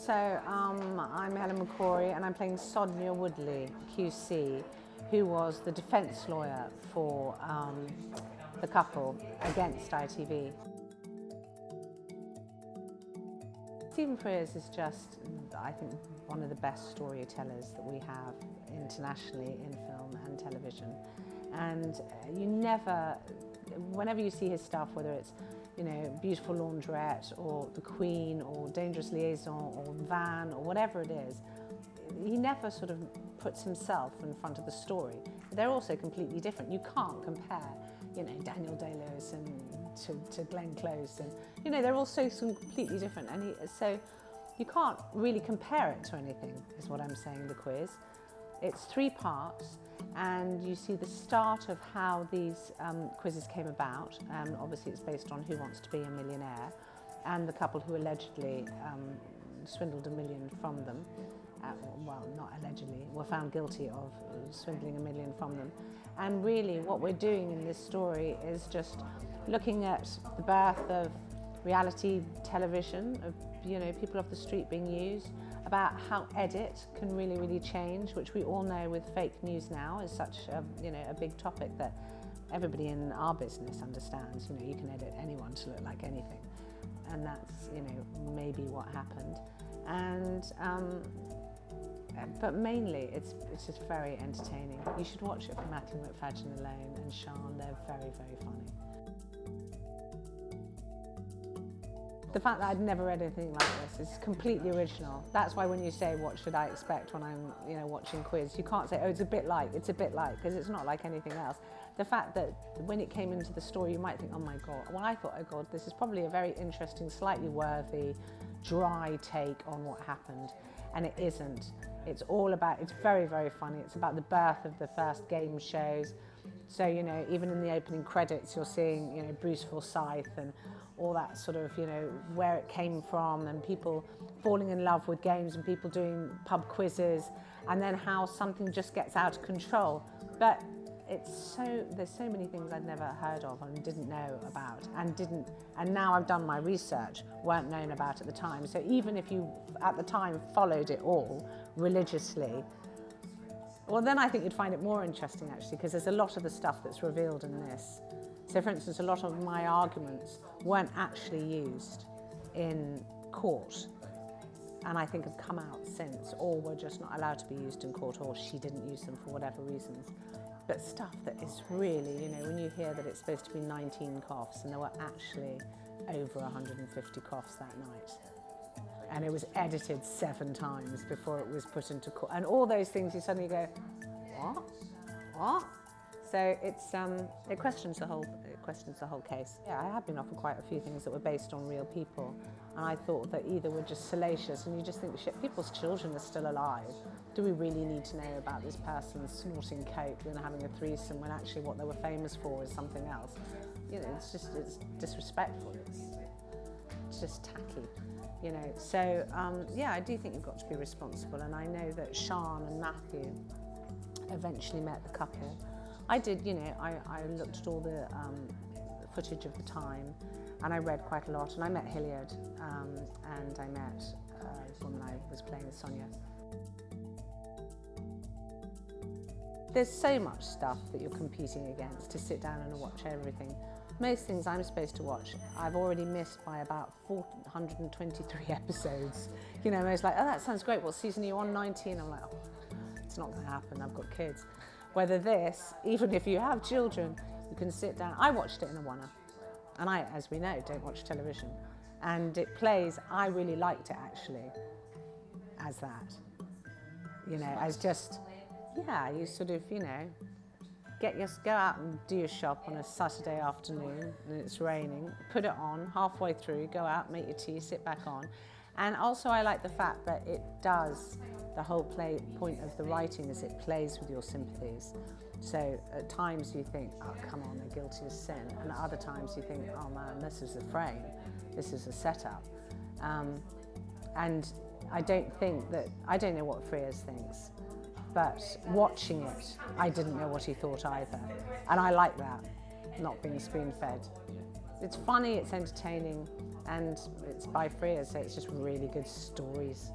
I'm Helen McCrory and I'm playing Sonia Woodley QC, who was the defence lawyer for the couple against ITV. Stephen Frears is just, I think, one of the best storytellers that we have internationally in film and television. And you never, whenever you see his stuff, whether it's, you know, Beautiful Laundrette or The Queen or Dangerous Liaison or Van or whatever it is, he never sort of puts himself in front of the story. They're also completely different. You can't compare, you know, Daniel Day-Lewis and to Glenn Close, and you know, they're all so completely different, and so you can't really compare it to anything, is what I'm saying, the quiz. It's 3 parts, and you see the start of how these quizzes came about. Obviously it's based on Who Wants to Be a Millionaire, and the couple who allegedly swindled $1 million from them. Well, not allegedly, were found guilty of swindling $1 million from them. And really what we're doing in this story is just looking at the birth of reality television, of, you know, people off the street being used, about how edit can really change, which we all know with fake news now is such a, you know, a big topic that everybody in our business understands. You know, you can edit anyone to look like anything, and that's, you know, maybe what happened. And but mainly it's just very entertaining. You should watch it for Matthew McFadden alone and Sean. They're very funny. The fact that I'd never read anything like this is completely original. That's why when you say, what should I expect when I'm, you know, watching quiz, you can't say, oh, it's a bit like, because it's not like anything else. The fact that when it came into the story, you might think, oh my God. Well, I thought, oh God, this is probably a very interesting, slightly worthy, dry take on what happened. And it isn't. It's all about, it's very funny. It's about the birth of the first game shows. So, you know, even in the opening credits, you're seeing, you know, Bruce Forsyth and all that sort of, you know, where it came from, and people falling in love with games and people doing pub quizzes, and then how something just gets out of control. But there's so many things I'd never heard of and didn't know about, and now I've done my research, weren't known about at the time. So even if you at the time followed it all religiously, well, then I think you'd find it more interesting, actually, because there's a lot of the stuff that's revealed in this. So, for instance, a lot of my arguments weren't actually used in court, and I think have come out since, or were just not allowed to be used in court, or she didn't use them for whatever reasons. But stuff that is really, you know, when you hear that it's supposed to be 19 coughs, and there were actually over 150 coughs that night. And it was edited 7 times before it was put into court. And all those things, you suddenly go, what? So it questions the whole case. Yeah, I have been offered quite a few things that were based on real people, and I thought that either were just salacious, and you just think, shit, people's children are still alive. Do we really need to know about this person snorting coke and having a threesome when actually what they were famous for is something else? You know, it's disrespectful. It's just tacky. You know, so yeah, I do think you've got to be responsible, and I know that Sean and Matthew eventually met the couple. I did, you know, I looked at all the footage of the time, and I read quite a lot, and I met Hilliard, and I met the woman I was playing, Sonia. There's so much stuff that you're competing against to sit down and watch everything. Most things I'm supposed to watch, I've already missed by about 423 episodes. You know, I was like, oh, that sounds great. What season are you on? 19? I'm like, oh, it's not going to happen. I've got kids. Whether this, even if you have children, you can sit down. I watched it in a oneer, and I, as we know, don't watch television. And it plays, I really liked it actually, as that. You know, as just, yeah, you sort of, you know, go out and do your shop on a Saturday afternoon and it's raining, put it on, halfway through, go out, make your tea, sit back on. And also I like the fact that it does, the whole point of the writing is it plays with your sympathies. So at times you think, oh, come on, they're guilty of sin. And at other times you think, oh man, this is a frame, this is a setup. And I don't know what Frears thinks, but watching it, I didn't know what he thought either. And I like that, not being spoon-fed. it's funny, it's entertaining, and it's by Freya, so it's just really good stories.